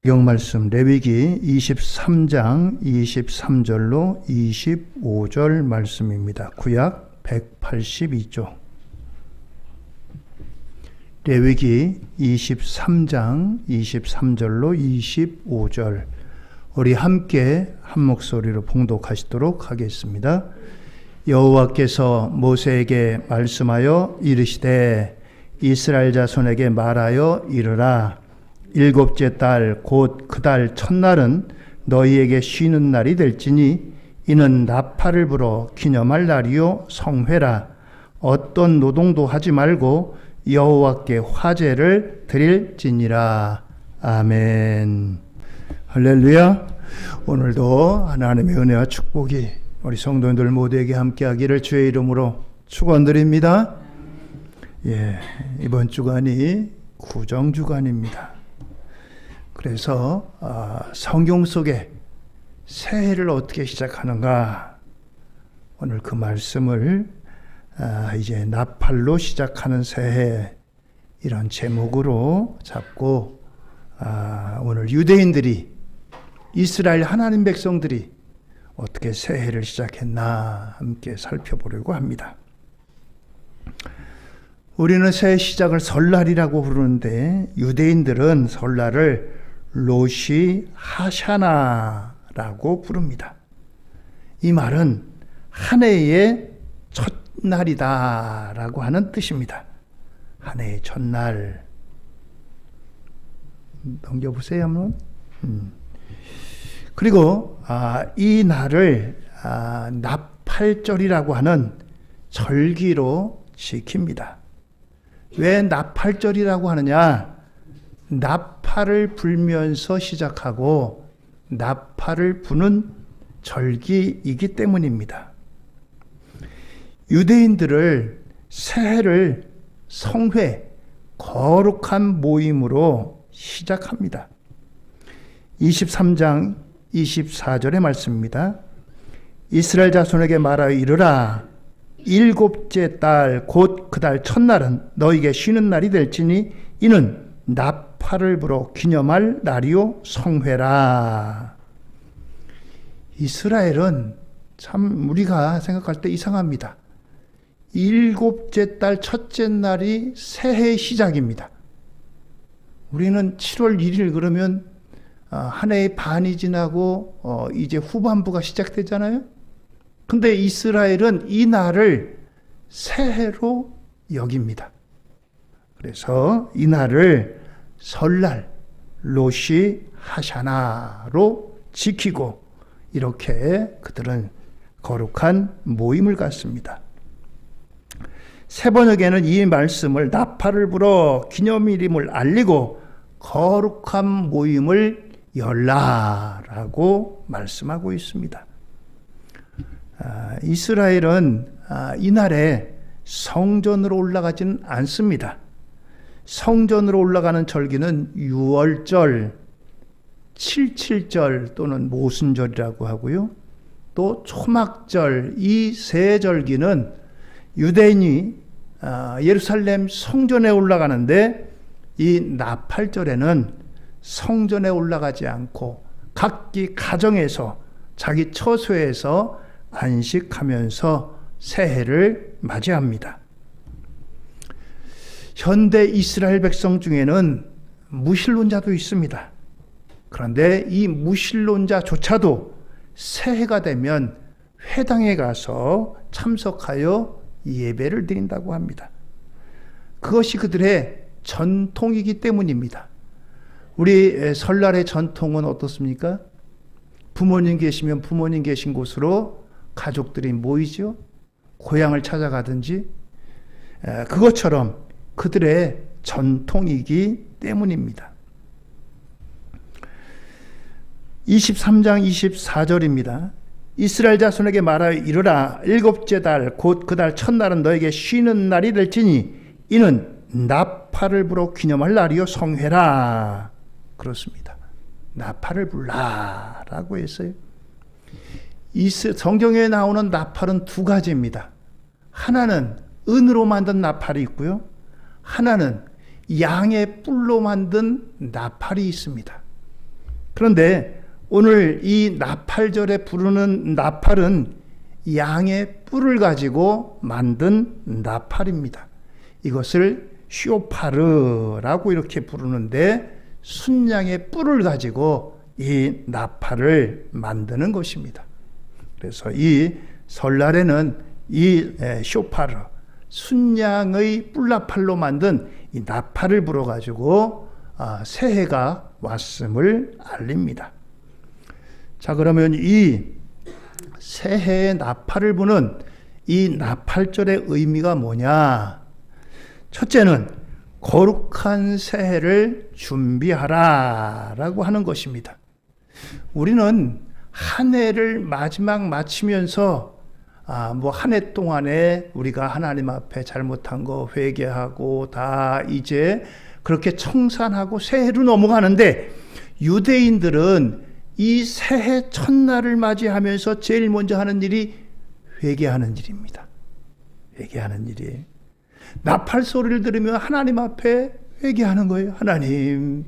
성경 말씀 레위기 23장 23절로 25절 말씀입니다. 구약 182쪽. 레위기 23장 23절로 25절. 우리 함께 한 목소리로 봉독하시도록 하겠습니다. 여호와께서 모세에게 말씀하여 이르시되 이스라엘 자손에게 말하여 이르라. 일곱째 달 곧 그 달 첫날은 너희에게 쉬는 날이 될지니 이는 나팔을 불어 기념할 날이요 성회라. 어떤 노동도 하지 말고 여호와께 화제를 드릴지니라. 아멘. 할렐루야. 오늘도 하나님의 은혜와 축복이 우리 성도님들 모두에게 함께하기를 주의 이름으로 축원드립니다. 이번 주간이 구정주간입니다. 그래서 성경 속에 새해를 어떻게 시작하는가, 오늘 그 말씀을 이제 나팔로 시작하는 새해, 이런 제목으로 잡고 오늘 유대인들이, 이스라엘 하나님 백성들이 어떻게 새해를 시작했나 함께 살펴보려고 합니다. 우리는 새해 시작을 설날이라고 부르는데 유대인들은 설날을 로시 하샤나라고 부릅니다. 이 말은 한 해의 첫날이다라고 하는 뜻입니다. 한 해의 첫날. 넘겨보세요 한번. 그리고 이 날을 나팔절이라고 하는 절기로 지킵니다. 왜 나팔절이라고 하느냐? 나팔을 불면서 시작하고 나팔을 부는 절기이기 때문입니다. 유대인들을 새해를 성회, 거룩한 모임으로 시작합니다. 23장 24절의 말씀입니다. 이스라엘 자손에게 말하여 이르라. 일곱째 달 곧 그 달 첫날은 너희에게 쉬는 날이 될지니 이는 나팔을 불어 기념할 날이요 성회라. 이스라엘은 참 우리가 생각할 때 이상합니다. 일곱째 달 첫째 날이 새해 시작입니다. 우리는 7월 1일 그러면 한 해의 반이 지나고 이제 후반부가 시작되잖아요. 근데 이스라엘은 이 날을 새해로 여깁니다. 그래서 이 날을 설날, 로시 하샤나로 지키고 이렇게 그들은 거룩한 모임을 갖습니다. 세번역에는 이 말씀을 나팔을 불어 기념일임을 알리고 거룩한 모임을 열라라고 말씀하고 있습니다. 이스라엘은 이날에 성전으로 올라가지는 않습니다. 성전으로 올라가는 절기는 유월절, 칠칠절 또는 모순절이라고 하고요. 또 초막절, 이 세 절기는 유대인이 예루살렘 성전에 올라가는데 이 나팔절에는 성전에 올라가지 않고 각기 가정에서 자기 처소에서 안식하면서 새해를 맞이합니다. 현대 이스라엘 백성 중에는 무신론자도 있습니다. 그런데 이 무신론자조차도 새해가 되면 회당에 가서 참석하여 예배를 드린다고 합니다. 그것이 그들의 전통이기 때문입니다. 우리 설날의 전통은 어떻습니까? 부모님 계시면 부모님 계신 곳으로 가족들이 모이죠. 고향을 찾아가든지. 그것처럼 그들의 전통이기 때문입니다. 23장 24절입니다. 이스라엘 자손에게 말하여 이르라. 일곱째 달 곧 그 달 첫날은 너에게 쉬는 날이 될지니 이는 나팔을 불어 기념할 날이요 성회라. 그렇습니다. 나팔을 불라라고 했어요. 성경에 나오는 나팔은 두 가지입니다. 하나는 은으로 만든 나팔이 있고요. 하나는 양의 뿔로 만든 나팔이 있습니다. 그런데 오늘 이 나팔절에 부르는 나팔은 양의 뿔을 가지고 만든 나팔입니다. 이것을 쇼파르라고 이렇게 부르는데 순양의 뿔을 가지고 이 나팔을 만드는 것입니다. 그래서 이 설날에는 이 쇼파르, 순양의 뿔나팔로 만든 이 나팔을 불어가지고 새해가 왔음을 알립니다. 자, 그러면 이 새해의 나팔을 부는 이 나팔절의 의미가 뭐냐? 첫째는 거룩한 새해를 준비하라 라고 하는 것입니다. 우리는 한 해를 마치면서 뭐 한 해 동안에 우리가 하나님 앞에 잘못한 거 회개하고 다 이제 그렇게 청산하고 새해로 넘어가는데, 유대인들은 이 새해 첫날을 맞이하면서 제일 먼저 하는 일이 회개하는 일입니다. 회개하는 일이에요. 나팔 소리를 들으면 하나님 앞에 회개하는 거예요. 하나님,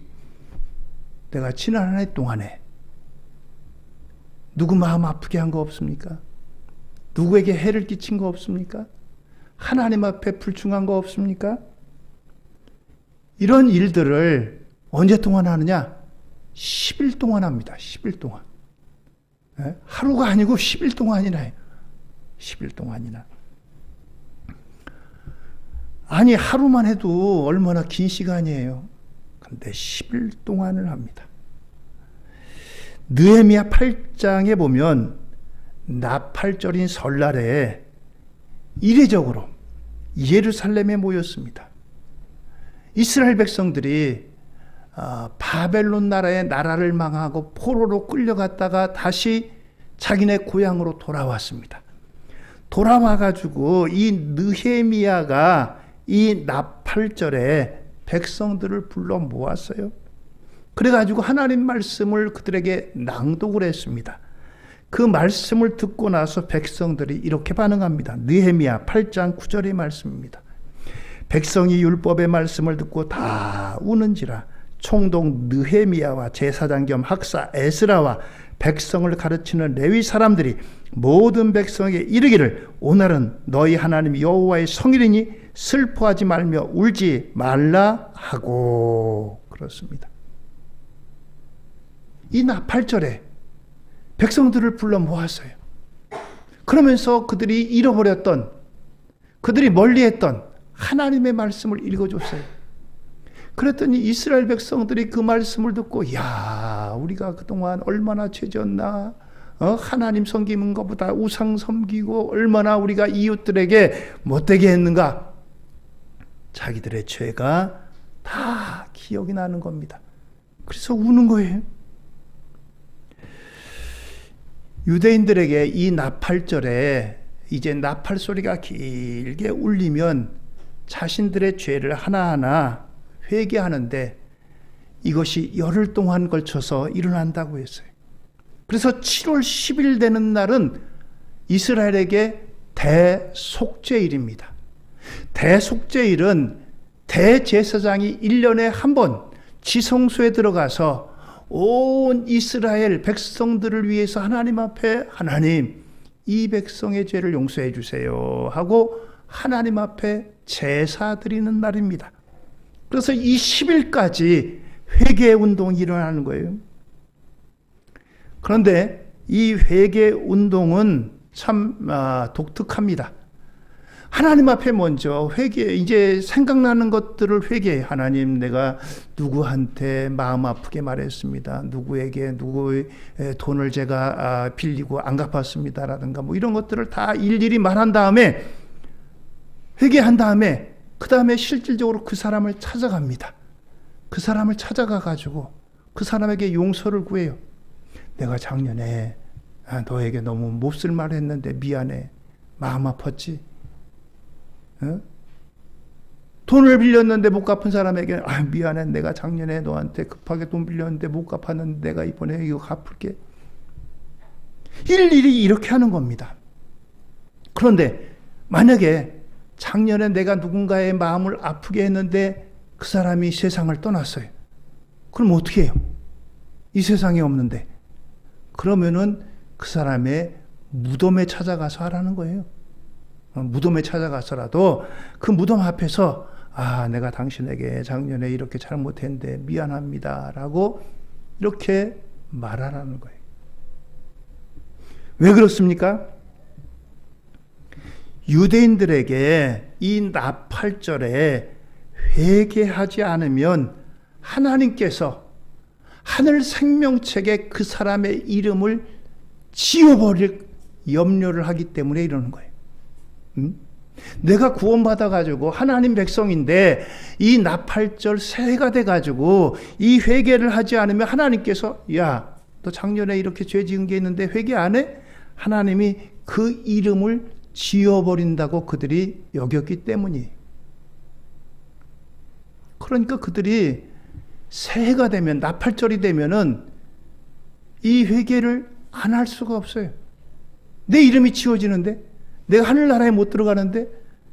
내가 지난 한 해 동안에 누구 마음 아프게 한 거 없습니까? 누구에게 해를 끼친 거 없습니까? 하나님 앞에 불충한 거 없습니까? 이런 일들을 언제 동안 하느냐? 10일 동안 합니다. 10일 동안. 하루가 아니고 10일 동안이나 해요. 10일 동안이나. 아니, 하루만 해도 얼마나 긴 시간이에요. 근데 10일 동안을 합니다. 느헤미야 8장에 보면 나팔절인 설날에 이례적으로 예루살렘에 모였습니다. 이스라엘 백성들이 바벨론 나라의 나라를 망하고 포로로 끌려갔다가 다시 자기네 고향으로 돌아왔습니다. 돌아와가지고 이 느헤미야가 이 나팔절에 백성들을 불러 모았어요. 그래가지고 하나님 말씀을 그들에게 낭독을 했습니다. 그 말씀을 듣고 나서 백성들이 이렇게 반응합니다. 느헤미야 8장 9절의 말씀입니다. 백성이 율법의 말씀을 듣고 다 우는지라 총독 느헤미야와 제사장 겸 학사 에스라와 백성을 가르치는 레위 사람들이 모든 백성에게 이르기를 오늘은 너희 하나님 여호와의 성일이니 슬퍼하지 말며 울지 말라 하고 그렇습니다. 이 나팔절에 백성들을 불러 모았어요. 그러면서 그들이 잃어버렸던, 그들이 멀리했던 하나님의 말씀을 읽어줬어요. 그랬더니 이스라엘 백성들이 그 말씀을 듣고, 야, 우리가 그동안 얼마나 죄졌나, 하나님 섬기는 것보다 우상 섬기고 얼마나 우리가 이웃들에게 못되게 했는가. 자기들의 죄가 다 기억이 나는 겁니다. 그래서 우는 거예요. 유대인들에게 이 나팔절에 이제 나팔 소리가 길게 울리면 자신들의 죄를 하나하나 회개하는데 이것이 열흘 동안 걸쳐서 일어난다고 했어요. 그래서 7월 10일 되는 날은 이스라엘에게 대속죄일입니다. 대속죄일은 대제사장이 1년에 한 번 지성소에 들어가서 온 이스라엘 백성들을 위해서 하나님 앞에 하나님 이 백성의 죄를 용서해 주세요 하고 하나님 앞에 제사 드리는 날입니다. 그래서 이 10일까지 회개 운동이 일어나는 거예요. 그런데 이 회개 운동은 참 독특합니다. 하나님 앞에 먼저 회개, 이제 생각나는 것들을 회개해. 하나님, 내가 누구한테 마음 아프게 말했습니다. 누구에게 누구의 돈을 제가 빌리고 안 갚았습니다라든가 뭐 이런 것들을 다 일일이 말한 다음에 회개한 다음에 그 다음에 실질적으로 그 사람을 찾아갑니다. 그 사람을 찾아가 가지고 그 사람에게 용서를 구해요. 내가 작년에 너에게 너무 몹쓸 말을 했는데 미안해. 마음 아팠지? 돈을 빌렸는데 못 갚은 사람에게 미안해. 내가 작년에 너한테 급하게 돈 빌렸는데 못 갚았는데 내가 이번에 이거 갚을게. 일일이 이렇게 하는 겁니다. 그런데 만약에 작년에 내가 누군가의 마음을 아프게 했는데 그 사람이 세상을 떠났어요. 그럼 어떻게 해요? 이 세상에 없는데. 그러면은 그 사람의 무덤에 찾아가서 하라는 거예요. 무덤에 찾아가서라도 그 무덤 앞에서 내가 당신에게 작년에 이렇게 잘못했는데 미안합니다 라고 이렇게 말하라는 거예요. 왜 그렇습니까? 유대인들에게 이 나팔절에 회개하지 않으면 하나님께서 하늘 생명책에 그 사람의 이름을 지워버릴 염려를 하기 때문에 이러는 거예요. 내가 구원받아가지고 하나님 백성인데 이 나팔절 새해가 돼가지고 이 회개를 하지 않으면 하나님께서 야, 너 작년에 이렇게 죄 지은 게 있는데 회개 안 해? 하나님이 그 이름을 지워버린다고 그들이 여겼기 때문이에요. 그러니까 그들이 새해가 되면 나팔절이 되면은 이 회개를 안 할 수가 없어요. 내 이름이 지워지는데 내가 하늘나라에 못 들어가는데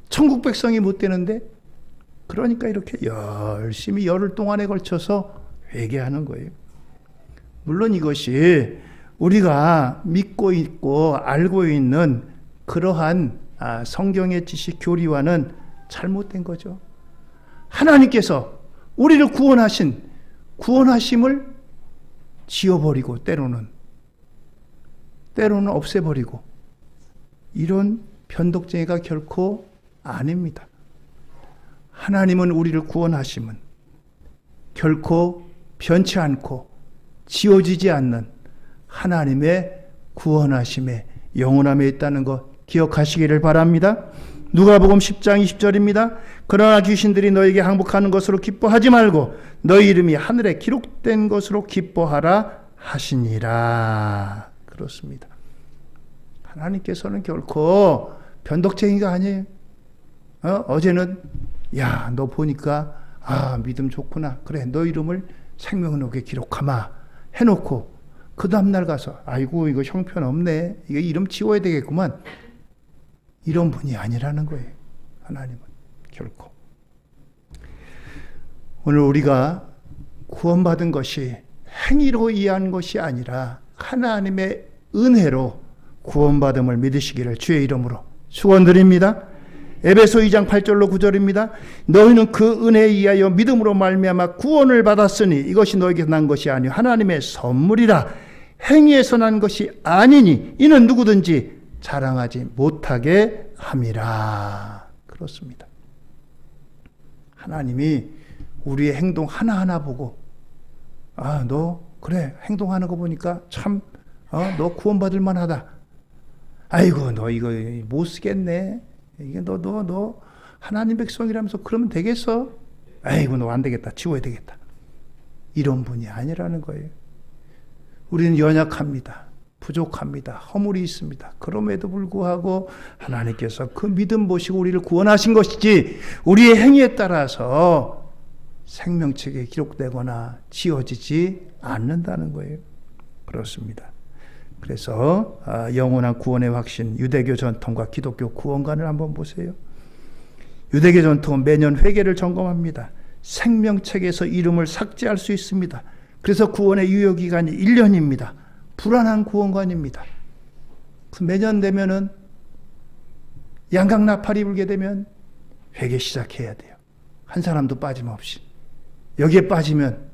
천국 백성이 못 되는데 그러니까 이렇게 열심히 열흘 동안에 걸쳐서 회개하는 거예요. 물론 이것이 우리가 믿고 있고 알고 있는 그러한 성경의 지식 교리와는 잘못된 거죠. 하나님께서 우리를 구원하심을 지워버리고 때로는 없애버리고 이런 변덕쟁이가 결코 아닙니다. 하나님은 우리를 구원하심은 결코 변치 않고 지워지지 않는 하나님의 구원하심의 영원함에 있다는 것 기억하시기를 바랍니다. 누가복음 10장 20절입니다. 그러나 귀신들이 너에게 항복하는 것으로 기뻐하지 말고 너희 이름이 하늘에 기록된 것으로 기뻐하라 하시니라. 그렇습니다. 하나님께서는 결코 변덕쟁이가 아니에요. 어제는 야, 너 보니까 믿음 좋구나. 그래, 너 이름을 생명록에 기록하마 해놓고 그 다음날 가서 아이고 이거 형편없네. 이거 이름 지워야 되겠구만. 이런 분이 아니라는 거예요. 하나님은 결코. 오늘 우리가 구원받은 것이 행위로 이해한 것이 아니라 하나님의 은혜로 구원받음을 믿으시기를 주의 이름으로 축원드립니다. 에베소 2장 8절로 9절입니다. 너희는 그 은혜에 의하여 믿음으로 말미암아 구원을 받았으니 이것이 너에게서 난 것이 아니요 하나님의 선물이라. 행위에서 난 것이 아니니 이는 누구든지 자랑하지 못하게 함이라. 그렇습니다. 하나님이 우리의 행동 하나하나 보고 너 그래 행동하는 거 보니까 참 너 구원받을 만하다. 아이고 너 이거 못 쓰겠네. 이게 너 하나님 백성이라면서 그러면 되겠어? 아이고 너 안 되겠다. 지워야 되겠다. 이런 분이 아니라는 거예요. 우리는 연약합니다. 부족합니다. 허물이 있습니다. 그럼에도 불구하고 하나님께서 그 믿음 보시고 우리를 구원하신 것이지 우리의 행위에 따라서 생명책에 기록되거나 지워지지 않는다는 거예요. 그렇습니다. 그래서 영원한 구원의 확신, 유대교 전통과 기독교 구원관을 한번 보세요. 유대교 전통은 매년 회개를 점검합니다. 생명책에서 이름을 삭제할 수 있습니다. 그래서 구원의 유효기간이 1년입니다. 불안한 구원관입니다. 매년 되면은 양강나팔이 불게 되면 회개 시작해야 돼요. 한 사람도 빠짐없이. 여기에 빠지면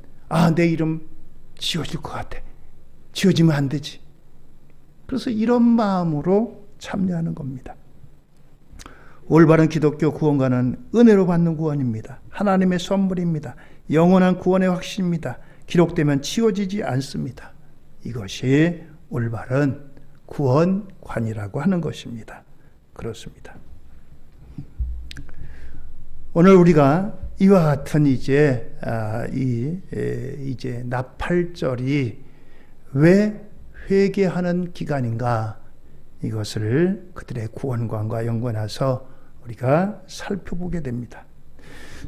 내 이름 지워질 것 같아. 지워지면 안 되지. 그래서 이런 마음으로 참여하는 겁니다. 올바른 기독교 구원관은 은혜로 받는 구원입니다. 하나님의 선물입니다. 영원한 구원의 확신입니다. 기록되면 지워지지 않습니다. 이것이 올바른 구원관이라고 하는 것입니다. 그렇습니다. 오늘 우리가 이와 같은 이제 나팔절이 왜 회개하는 기간인가? 이것을 그들의 구원관과 연관해서 우리가 살펴보게 됩니다.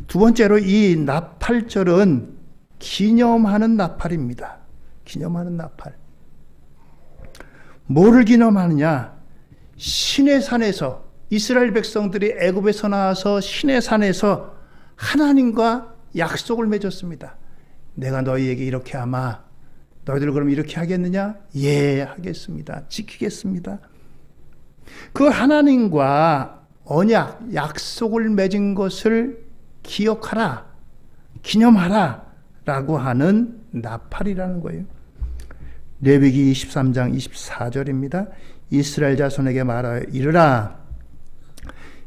두 번째로 이 나팔절은 기념하는 나팔입니다. 기념하는 나팔. 뭐를 기념하느냐? 시내산에서 이스라엘 백성들이 애굽에서 나와서 시내산에서 하나님과 약속을 맺었습니다. 내가 너희에게 이렇게 하마 너희들 그럼 이렇게 하겠느냐? 예, 하겠습니다. 지키겠습니다. 그 하나님과 언약, 약속을 맺은 것을 기억하라, 기념하라 라고 하는 나팔이라는 거예요. 레위기 23장 24절입니다. 이스라엘 자손에게 말하여 이르라.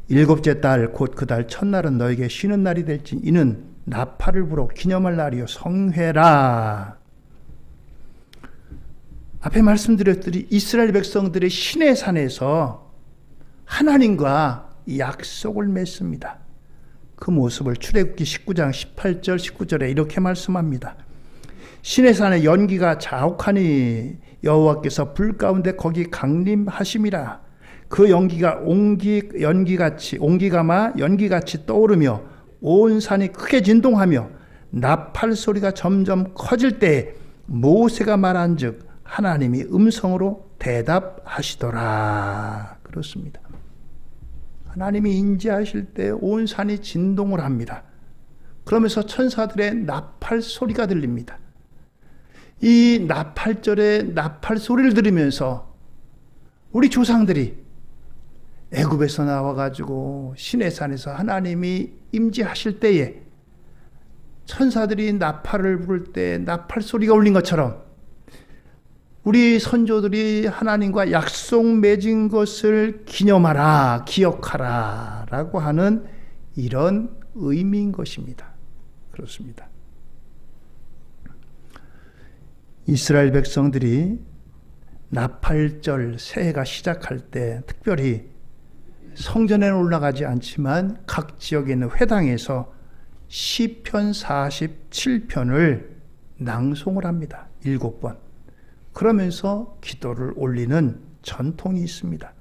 일곱째 달 곧 그 달 첫날은 너에게 쉬는 날이 될지 이는 나팔을 불어 기념할 날이요 성회라. 앞에 말씀드렸듯이 이스라엘 백성들의 시내 산에서 하나님과 약속을 맺습니다. 그 모습을 출애굽기 19장 18절 19절에 이렇게 말씀합니다. 시내 산에 연기가 자욱하니 여호와께서 불 가운데 거기 강림하심이라. 그 연기가 연기같이 떠오르며 온 산이 크게 진동하며 나팔 소리가 점점 커질 때에 모세가 말한즉 하나님이 음성으로 대답하시더라. 그렇습니다. 하나님이 인지하실 때 온 산이 진동을 합니다. 그러면서 천사들의 나팔 소리가 들립니다. 이 나팔절의 나팔 소리를 들으면서 우리 조상들이 애굽에서 나와가지고 시내산에서 하나님이 임재하실 때에 천사들이 나팔을 부를 때 나팔 소리가 울린 것처럼 우리 선조들이 하나님과 약속 맺은 것을 기념하라, 기억하라 라고 하는 이런 의미인 것입니다. 그렇습니다. 이스라엘 백성들이 나팔절 새해가 시작할 때 특별히 성전에는 올라가지 않지만 각 지역에 있는 회당에서 시편 47편을 낭송을 합니다. 7번. 그러면서 기도를 올리는 전통이 있습니다.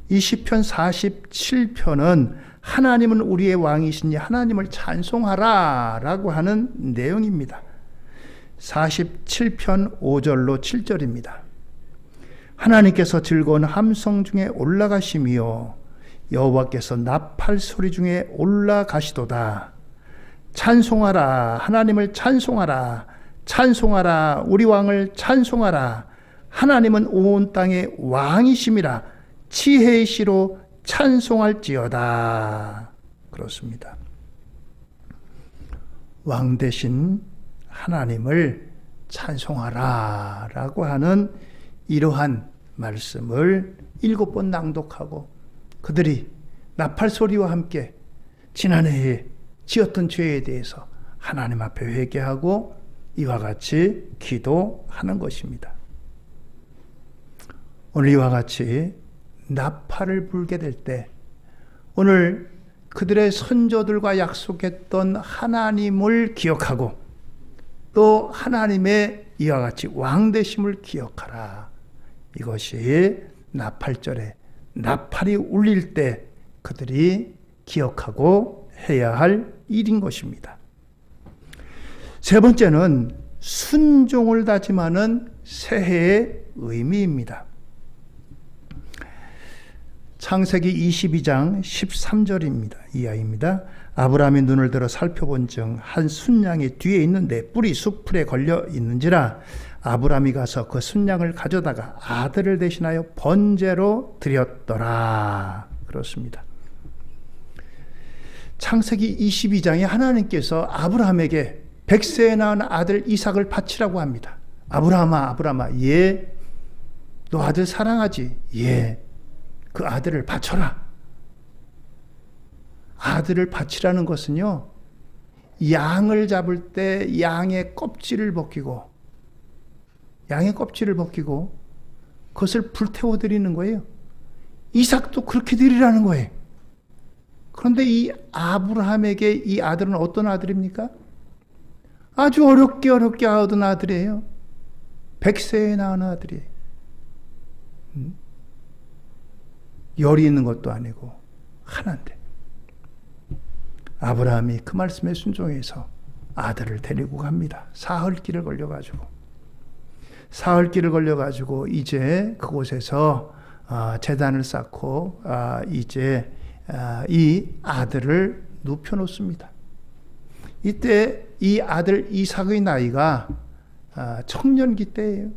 이 시편 47편은 하나님은 우리의 왕이시니 하나님을 찬송하라 라고 하는 내용입니다. 47편 5절로 7절입니다. 하나님께서 즐거운 함성 중에 올라가시며 여호와께서 나팔 소리 중에 올라가시도다. 찬송하라, 하나님을 찬송하라, 찬송하라, 우리 왕을 찬송하라. 하나님은 온 땅의 왕이심이라. 지혜의 시로 찬송할지어다. 그렇습니다. 왕 대신 하나님을 찬송하라 라고 하는 이러한 말씀을 7번 낭독하고 그들이 나팔 소리와 함께 지난해에 지었던 죄에 대해서 하나님 앞에 회개하고 이와 같이 기도하는 것입니다. 오늘 이와 같이 나팔을 불게 될 때 오늘 그들의 선조들과 약속했던 하나님을 기억하고 또 하나님의 이와 같이 왕되심을 기억하라. 이것이 나팔절에 나팔이 울릴 때 그들이 기억하고 해야 할 일인 것입니다. 세 번째는 순종을 다짐하는 새해의 의미입니다. 창세기 22장 13절입니다. 이하입니다. 아브라함이 눈을 들어 살펴본즉 한 순양이 뒤에 있는데 뿔이 숲풀에 걸려 있는지라 아브라함이 가서 그 순양을 가져다가 아들을 대신하여 번제로 드렸더라. 그렇습니다. 창세기 22장에 하나님께서 아브라함에게 100세에 낳은 아들 이삭을 바치라고 합니다. 아브라함아, 예, 너 아들 사랑하지? 예, 그 아들을 바쳐라. 아들을 바치라는 것은요, 양을 잡을 때 양의 껍질을 벗기고 그것을 불태워 드리는 거예요. 이삭도 그렇게 드리라는 거예요. 그런데 이 아브라함에게 이 아들은 어떤 아들입니까? 아주 어렵게 얻은 아들이에요. 100세에 낳은 아들이에요. 열이 있는 것도 아니고 하나인데 아브라함이 그 말씀에 순종해서 아들을 데리고 갑니다. 사흘길을 걸려가지고 이제 그곳에서 제단을 쌓고 이제 이 아들을 눕혀놓습니다. 이때 이 아들 이삭의 나이가 청년기 때예요.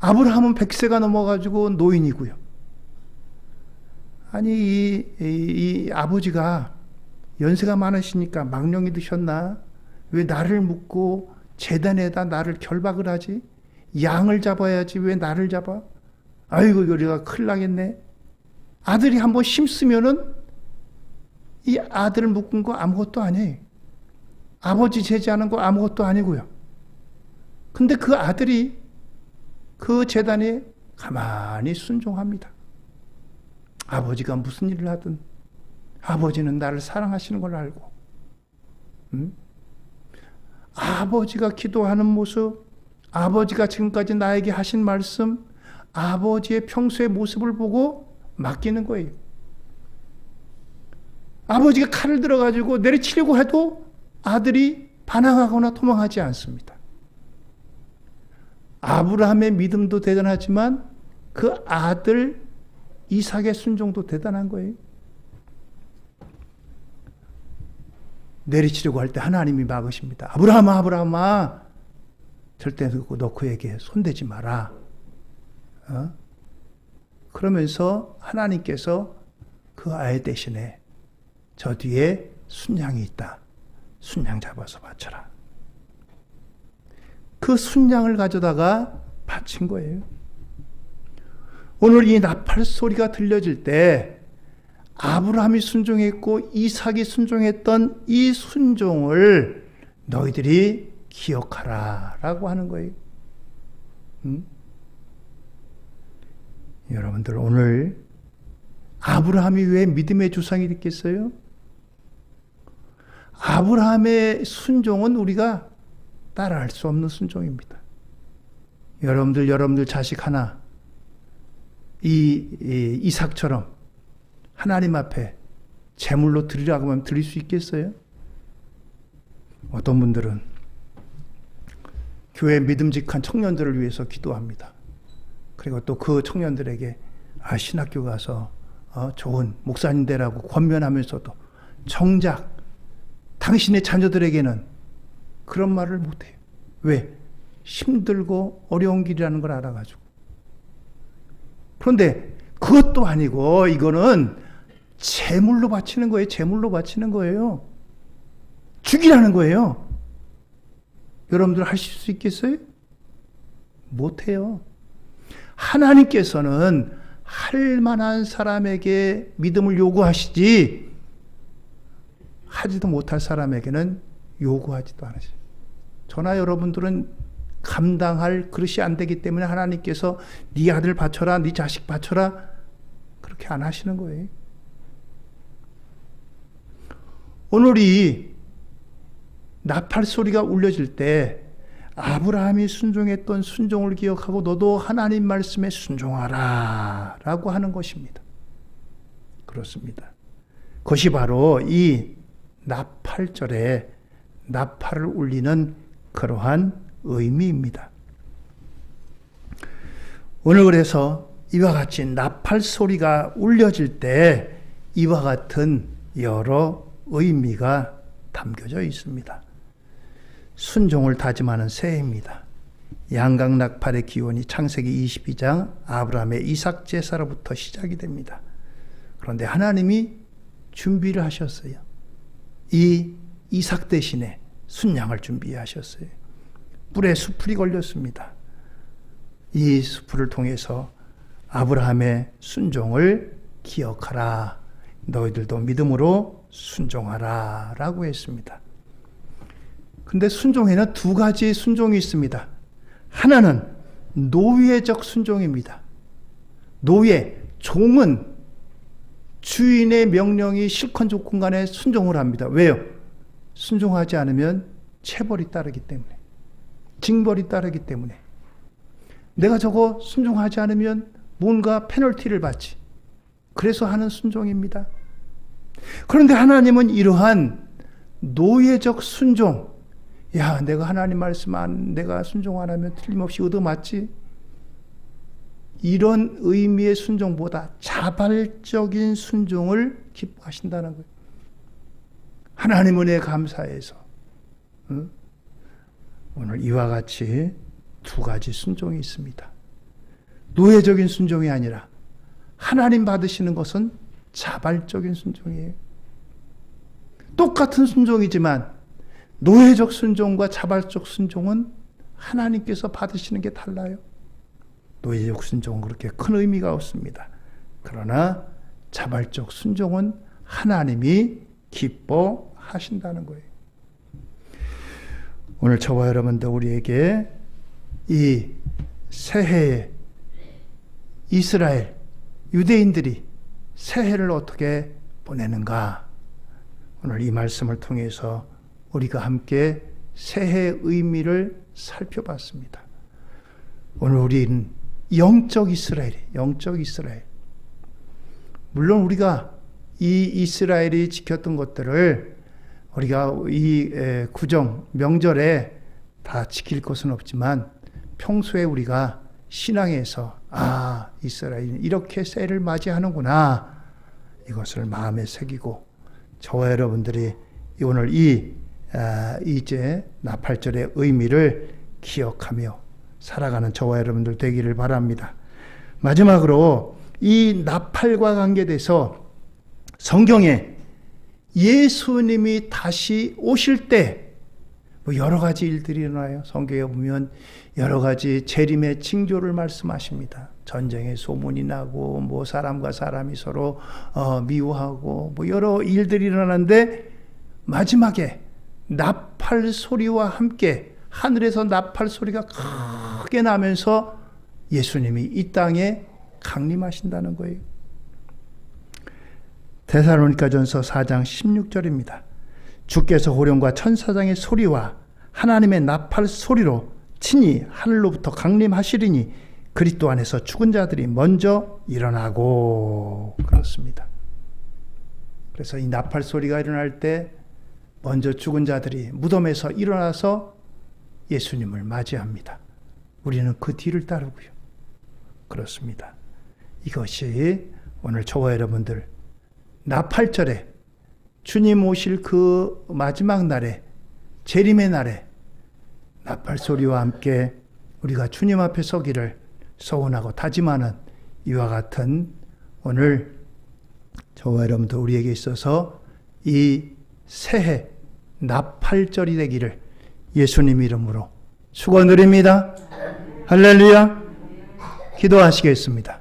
아브라함은 100세가 넘어가지고 노인이고요. 아니 이 아버지가 연세가 많으시니까 망령이 드셨나? 왜 나를 묻고 제단에다 나를 결박을 하지? 양을 잡아야지 왜 나를 잡아? 아이고 우리가 큰일 나겠네. 아들이 한번 힘쓰면은 이 아들을 묶은 거 아무것도 아니에요. 아버지 제지하는 거 아무것도 아니고요. 근데 그 아들이 그 제단에 가만히 순종합니다. 아버지가 무슨 일을 하든 아버지는 나를 사랑하시는 걸 알고, 아버지가 기도하는 모습, 아버지가 지금까지 나에게 하신 말씀, 아버지의 평소의 모습을 보고 맡기는 거예요. 아버지가 칼을 들어가지고 내리치려고 해도 아들이 반항하거나 도망하지 않습니다. 아브라함의 믿음도 대단하지만 그 아들 이삭의 순종도 대단한 거예요. 내리치려고 할 때 하나님이 막으십니다. 아브라함아, 아브라함아, 절대 너 그에게 손대지 마라. 그러면서 하나님께서 그 아이 대신에 저 뒤에 순양이 있다. 순양 잡아서 바쳐라. 그 순양을 가져다가 바친 거예요. 오늘 이 나팔 소리가 들려질 때 아브라함이 순종했고 이삭이 순종했던 이 순종을 너희들이 기억하라 라고 하는 거예요. 여러분들 오늘 아브라함이 왜 믿음의 조상이 됐겠어요? 아브라함의 순종은 우리가 따라할 수 없는 순종입니다. 여러분들 자식 하나 이삭처럼 하나님 앞에 제물로 드리라고 하면 드릴 수 있겠어요? 어떤 분들은 교회 믿음직한 청년들을 위해서 기도합니다. 그리고 또 그 청년들에게 신학교 가서 좋은 목사님 되라고 권면하면서도 정작 당신의 자녀들에게는 그런 말을 못해요. 왜? 힘들고 어려운 길이라는 걸 알아가지고. 그런데 그것도 아니고 이거는 제물로 바치는 거예요. 제물로 바치는 거예요. 죽이라는 거예요. 여러분들 하실 수 있겠어요? 못해요. 하나님께서는 할 만한 사람에게 믿음을 요구하시지 하지도 못할 사람에게는 요구하지도 않으세요. 저나 여러분들은 감당할 그릇이 안 되기 때문에 하나님께서 네 아들 바쳐라, 네 자식 바쳐라 그렇게 안 하시는 거예요. 오늘 이 나팔 소리가 울려질 때 아브라함이 순종했던 순종을 기억하고 너도 하나님 말씀에 순종하라 라고 하는 것입니다. 그렇습니다. 그것이 바로 이 나팔절에 나팔을 울리는 그러한 의미입니다. 오늘 그래서 이와 같이 나팔 소리가 울려질 때 이와 같은 여러 의미가 담겨져 있습니다. 순종을 다짐하는 새해입니다. 양각 나팔의 기원이 창세기 22장 아브라함의 이삭 제사로부터 시작이 됩니다. 그런데 하나님이 준비를 하셨어요. 이 이삭 대신에 순양을 준비하셨어요. 뿔에 수풀이 걸렸습니다. 이 수풀을 통해서 아브라함의 순종을 기억하라. 너희들도 믿음으로 순종하라 라고 했습니다. 근데 순종에는 두 가지의 순종이 있습니다. 하나는 노예적 순종입니다. 노예, 종은 주인의 명령이 실컷 좋건 간에 순종을 합니다. 왜요? 순종하지 않으면 체벌이 따르기 때문에, 징벌이 따르기 때문에. 내가 저거 순종하지 않으면 뭔가 페널티를 받지. 그래서 하는 순종입니다. 그런데 하나님은 이러한 노예적 순종, 야, 내가 하나님 말씀 내가 순종 안 하면 틀림없이 얻어맞지. 이런 의미의 순종보다 자발적인 순종을 기뻐하신다는 거예요. 하나님 은혜에 감사해서 오늘 이와 같이 두 가지 순종이 있습니다. 노예적인 순종이 아니라 하나님 받으시는 것은 자발적인 순종이에요. 똑같은 순종이지만 노예적 순종과 자발적 순종은 하나님께서 받으시는 게 달라요. 노예적 순종은 그렇게 큰 의미가 없습니다. 그러나 자발적 순종은 하나님이 기뻐하신다는 거예요. 오늘 저와 여러분들 우리에게 이 새해에 이스라엘 유대인들이 새해를 어떻게 보내는가, 오늘 이 말씀을 통해서 우리가 함께 새해의 의미를 살펴봤습니다. 오늘 우리는 영적 이스라엘. 물론 우리가 이 이스라엘이 지켰던 것들을 우리가 이 구정, 명절에 다 지킬 것은 없지만 평소에 우리가 신앙에서 이스라엘이 이렇게 새해를 맞이하는구나, 이것을 마음에 새기고 저와 여러분들이 오늘 이제 나팔절의 의미를 기억하며 살아가는 저와 여러분들 되기를 바랍니다. 마지막으로 이 나팔과 관계돼서 성경에 예수님이 다시 오실 때 여러 가지 일들이 일어나요. 성경에 보면 여러 가지 재림의 징조를 말씀하십니다. 전쟁의 소문이 나고 사람과 사람이 서로 미워하고 여러 일들이 일어나는데 마지막에 나팔 소리와 함께 하늘에서 나팔 소리가 크게 나면서 예수님이 이 땅에 강림하신다는 거예요. 데살로니가전서 4장 16절입니다. 주께서 호령과 천사장의 소리와 하나님의 나팔 소리로 친히 하늘로부터 강림하시리니 그리스도 안에서 죽은 자들이 먼저 일어나고, 그렇습니다. 그래서 이 나팔 소리가 일어날 때 먼저 죽은 자들이 무덤에서 일어나서 예수님을 맞이합니다. 우리는 그 뒤를 따르고요. 그렇습니다. 이것이 오늘 저와 여러분들 나팔절에 주님 오실 그 마지막 날에, 재림의 날에 나팔 소리와 함께 우리가 주님 앞에 서기를 소원하고 다짐하는 이와 같은 오늘 저와 여러분들 우리에게 있어서 이 새해 나팔절이 되기를 예수님 이름으로 축원드립니다. 할렐루야. 기도하시겠습니다.